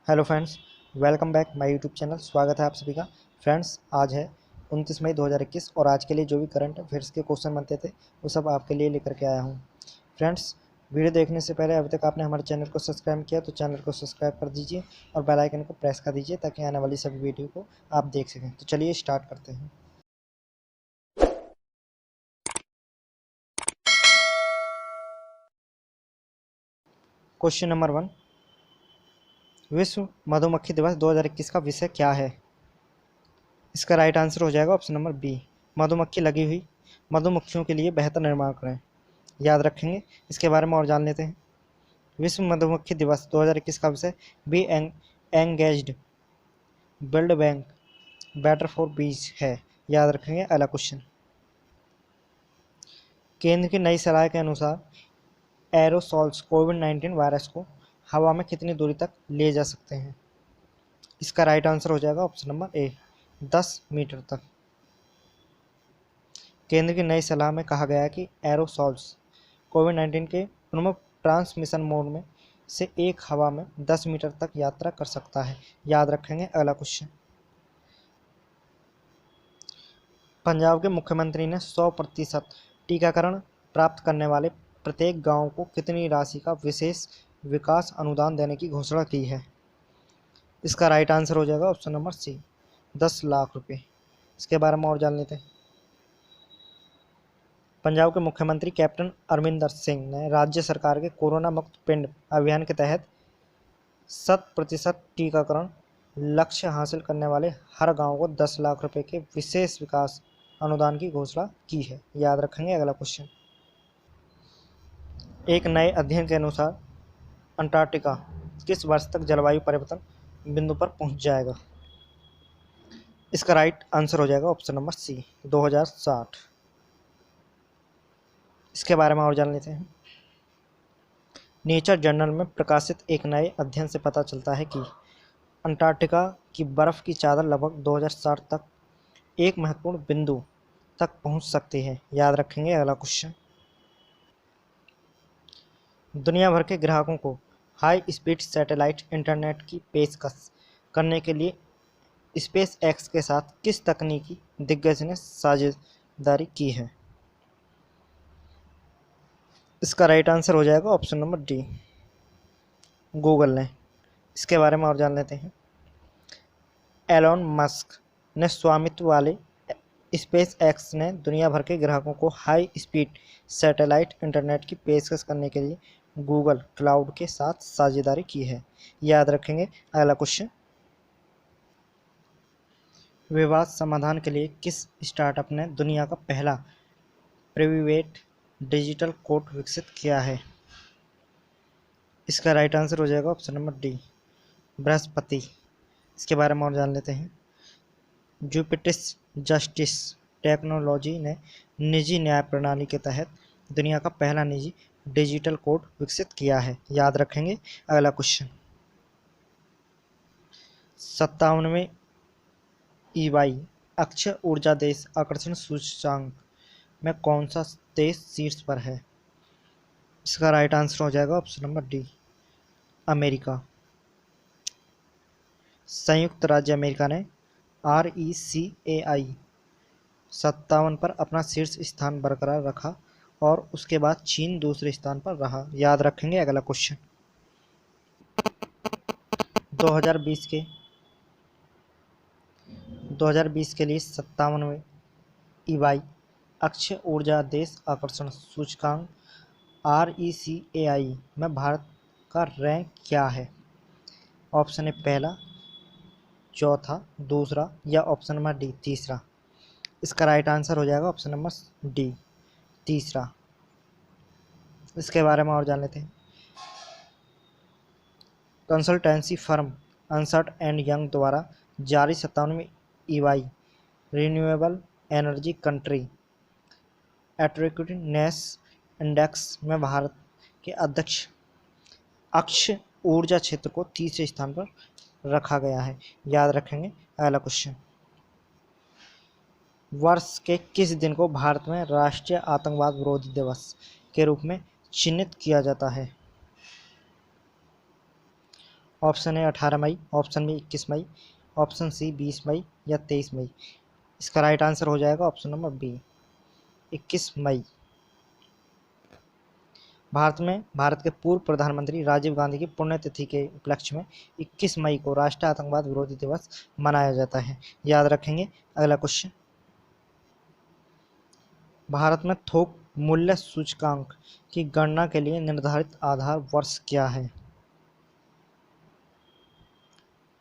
Hello friends, welcome back my YouTube channel. स्वागत है आप सभी का। फ्रेंड्स, आज है 29 मई 2021 और आज के लिए जो भी करंट अफेयर्स के क्वेश्चन बनते थे वो सब आपके लिए लेकर के आया हूँ। फ्रेंड्स, वीडियो देखने से पहले अभी तक आपने हमारे चैनल को सब्सक्राइब किया तो चैनल को सब्सक्राइब कर दीजिए और बेल आइकन को प्रेस कर दीजिए ताकि आने वाली सभी वीडियो को आप देख सकें। तो चलिए स्टार्ट करते हैं। क्वेश्चन नंबर 1, विश्व मधुमक्खी दिवस 2021 का विषय क्या है? इसका राइट आंसर हो जाएगा ऑप्शन नंबर बी, मधुमक्खी लगी हुई। मधुमक्खियों के लिए बेहतर निर्माण करें। याद रखेंगे। इसके बारे में और जान लेते हैं। विश्व मधुमक्खी दिवस 2021 का विषय be engaged, build back, better for bees है। याद रखेंगे। अगला क्वेश्चन, केंद्र की नई सलाह के अनुसार एरोसॉल्स कोविड-19 वायरस को हवा में कितनी दूरी तक ले जा सकते हैं? इसका राइट आंसर हो जाएगा ऑप्शन नंबर ए, 10 मीटर तक। केंद्र की नई सलाह में कहा गया है कि एरोसॉल्स कोविड-19 के प्रमुख ट्रांसमिशन मोड में से एक हवा में 10 मीटर तक यात्रा कर सकता है। याद रखेंगे। अगला क्वेश्चन, पंजाब के मुख्यमंत्री ने 100% टीकाकरण प्राप्त करने वाले प्रत्येक गांव को कितनी राशि का विशेष विकास अनुदान देने की घोषणा की है? इसका राइट आंसर हो जाएगा ऑप्शन नंबर सी, 10 लाख रुपए। इसके बारे में और जान लेते हैं। पंजाब के मुख्यमंत्री कैप्टन अमरिंदर सिंह ने राज्य सरकार के कोरोना मुक्त पिंड अभियान के तहत 100% टीकाकरण लक्ष्य हासिल करने वाले हर गांव को 10 लाख रुपए के विशेष विकास अनुदान की घोषणा की है। याद रखेंगे। अगला क्वेश्चन, एक नए अध्ययन के अनुसार अंटार्कटिका किस वर्ष तक जलवायु परिवर्तन बिंदु पर पहुंच जाएगा? इसका राइट आंसर हो जाएगा ऑप्शन नंबर सी, 2060। इसके बारे में और जान लेते हैं। नेचर जर्नल में प्रकाशित एक नए अध्ययन से पता चलता है कि अंटार्कटिका की बर्फ की चादर लगभग 2060 तक एक महत्वपूर्ण बिंदु तक पहुंच सकती है। याद रखेंगे। अगला क्वेश्चन, दुनिया भर के ग्राहकों को हाई स्पीड सैटेलाइट इंटरनेट की पेशकश करने के लिए स्पेस एक्स के साथ किस तकनीकी दिग्गज ने साझेदारी की है? इसका राइट आंसर हो जाएगा ऑप्शन नंबर डी, गूगल ने। इसके बारे में और जान लेते हैं। एलोन मस्क ने स्वामित्व वाले स्पेस एक्स ने दुनिया भर के ग्राहकों को हाई स्पीड सैटेलाइट इंटरनेट की पेशकश करने के लिए गूगल क्लाउड के साथ साझेदारी की है। याद रखेंगे। अगला क्वेश्चन, विवाद समाधान के लिए किस स्टार्टअप ने दुनिया का पहला प्रिवेट डिजिटल कोर्ट विकसित किया है? इसका राइट आंसर हो जाएगा ऑप्शन नंबर डी, बृहस्पति। इसके बारे में और जान लेते हैं। जुपिटस जस्टिस टेक्नोलॉजी ने निजी न्याय प्रणाली के तहत दुनिया का पहला निजी डिजिटल कोड विकसित किया है। याद रखेंगे। अगला क्वेश्चन, 57वें ईवाई अक्षय ऊर्जा देश आकर्षण सूचकांक में कौन सा देश शीर्ष पर है? इसका राइट आंसर हो जाएगा ऑप्शन नंबर डी, अमेरिका। संयुक्त राज्य अमेरिका ने RECAI 57 पर अपना शीर्ष स्थान बरकरार रखा और उसके बाद चीन दूसरे स्थान पर रहा। याद रखेंगे। अगला क्वेश्चन, 2020 के लिए 57वें ईवाई अक्षय ऊर्जा देश आकर्षण सूचकांक RECAI में भारत का रैंक क्या है? ऑप्शन ए पहला, चौथा, दूसरा या ऑप्शन नंबर डी तीसरा। इसका राइट आंसर हो जाएगा ऑप्शन नंबर डी, तीसरा। इसके बारे में और जान लेते हैं। Consultancy firm Ernst and Young द्वारा जारी 57वें EY renewable energy country attractiveness index में भारत के अध्यक्ष अक्षय ऊर्जा क्षेत्र को तीसरे स्थान पर रखा गया है। याद रखेंगे। अगला क्वेश्चन, वर्ष के किस दिन को भारत में राष्ट्रीय आतंकवाद विरोधी दिवस के रूप में चिन्हित किया जाता है? ऑप्शन ए 18 मई, ऑप्शन बी 21 मई, ऑप्शन सी 20 मई या 23 मई। इसका राइट आंसर हो जाएगा ऑप्शन नंबर बी 21 मई। भारत के पूर्व प्रधानमंत्री राजीव गांधी की पुण्यतिथि के उपलक्ष्य में 21 मई को राष्ट्रीय आतंकवाद विरोधी दिवस मनाया जाता है। याद रखेंगे। अगला क्वेश्चन, भारत में थोक मूल्य सूचकांक की गणना के लिए निर्धारित आधार वर्ष क्या है?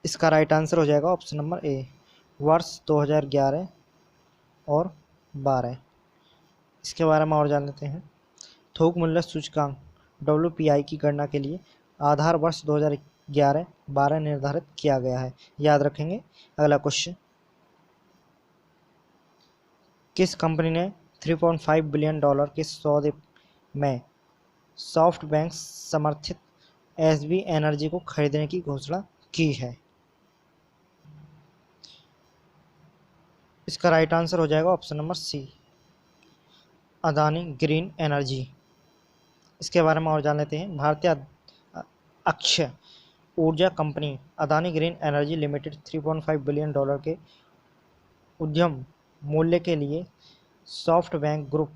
इसका राइट आंसर हो जाएगा ऑप्शन नंबर ए वर्ष 2011 और 12। इसके बारे में और जान लेते हैं। थोक मूल्य सूचकांक WPI की गणना के लिए आधार वर्ष 2011-12 निर्धारित किया गया है। याद रखेंगे। अगला क्वेश्चन, किस कंपनी ने $3.5 बिलियन के सौदे में सॉफ्टबैंक समर्थित SB एनर्जी को खरीदने की घोषणा की है? इसका राइट आंसर हो जाएगा option number C Adani green energy. इसके बारे में और जान लेते हैं। भारतीय अक्षय ऊर्जा company Adani green energy limited $3.5 billion के उद्यम मूल्य के लिए सॉफ्टबैंक ग्रुप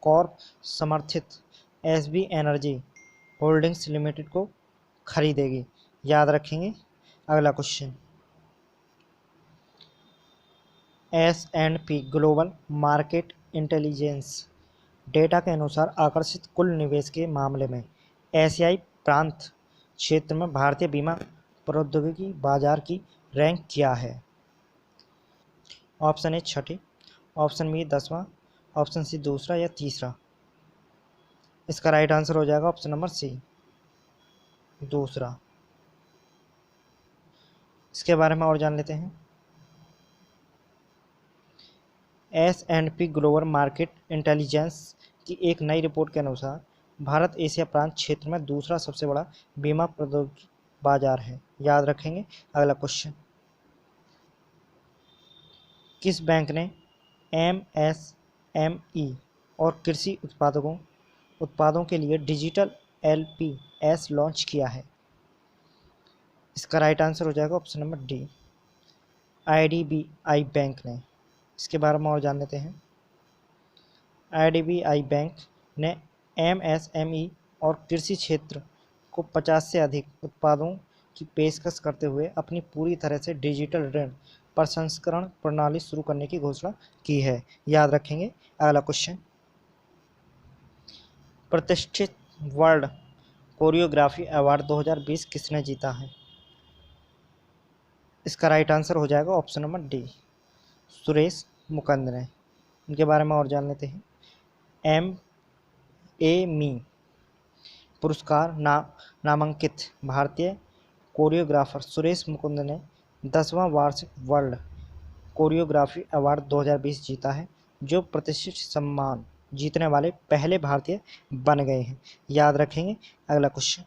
कॉर्प समर्थित SB एनर्जी होल्डिंग्स लिमिटेड को खरीदेगी। याद रखेंगे। अगला question, S&P global market intelligence data के अनुसार आकर्षित कुल निवेश के मामले में एशियाई प्रांत क्षेत्र में भारतीय बीमा प्रौद्योगिकी बाजार की रैंक क्या है? ऑप्शन ए 6, ऑप्शन बी 10वां, ऑप्शन सी दूसरा या तीसरा। इसका राइट आंसर हो जाएगा ऑप्शन नंबर सी दूसरा। इसके बारे में और जान लेते हैं। S&P ग्लोबल मार्केट इंटेलिजेंस की एक नई रिपोर्ट के अनुसार भारत एशिया प्रांत क्षेत्र में दूसरा सबसे बड़ा बीमा प्रौद्योगिकी बाजार है। याद रखेंगे। अगला क्वेश्चन, किस बैंक ने MSME और कृषि उत्पादों के लिए डिजिटल LPS लॉन्च किया है? इसका राइट आंसर हो जाएगा option number D IDBI bank ने। इसके बारे में और जान लेते हैं। IDBI बैंक ने MSME और कृषि क्षेत्र को 50 से अधिक उत्पादों की पेशकश करते हुए अपनी पूरी तरह से डिजिटल ऋण प्रसंस्करण प्रणाली शुरू करने की घोषणा की है। याद रखेंगे। अगला क्वेश्चन, प्रतिष्ठित वर्ल्ड कोरियोग्राफी अवार्ड 2020 किसने जीता है? इसका राइट आंसर हो जाएगा option number D Suresh Mukund ने। इनके बारे में और जान लेते हैं। MAME पुरस्कार नामांकित भारतीय कोरियोग्राफर सुरेश मुकुंद ने 10वां वार्षिक वर्ल्ड कोरियोग्राफी अवार्ड 2020 जीता है, जो प्रतिष्ठित सम्मान जीतने वाले पहले भारतीय बन गए हैं। याद रखेंगे। अगला क्वेश्चन,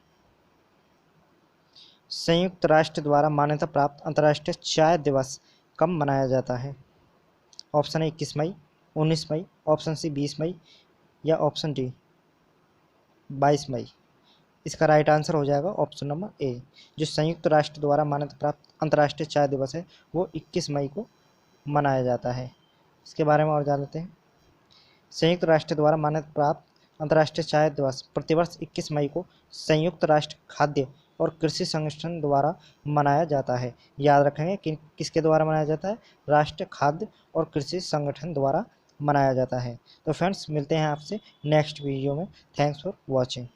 संयुक्त राष्ट्र द्वारा मान्यता प्राप्त अंतर्राष्ट्रीय चाय दिवस कब मनाया जाता है? ऑप्शन ए 21 मई, 19 मई, ऑप्शन सी 20 मई या ऑप्शन डी 22 मई। इसका राइट आंसर हो जाएगा ऑप्शन नंबर ए। जो संयुक्त राष्ट्र द्वारा मान्यता प्राप्त अंतर्राष्ट्रीय चाय दिवस है वो 21 मई को मनाया जाता है। इसके बारे में और जान लेते हैं। संयुक्त राष्ट्र द्वारा मान्यता प्राप्त अंतर्राष्ट्रीय चाय दिवस प्रतिवर्ष 21 मई को संयुक्त राष्ट्र खाद्य और कृषि संगठन द्वारा मनाया जाता है। याद रखेंगे कि किसके द्वारा मनाया जाता है? राष्ट्रीय खाद्य और कृषि संगठन द्वारा मनाया जाता है। तो फ्रेंड्स, मिलते हैं आपसे नेक्स्ट वीडियो में। Thanks for watching.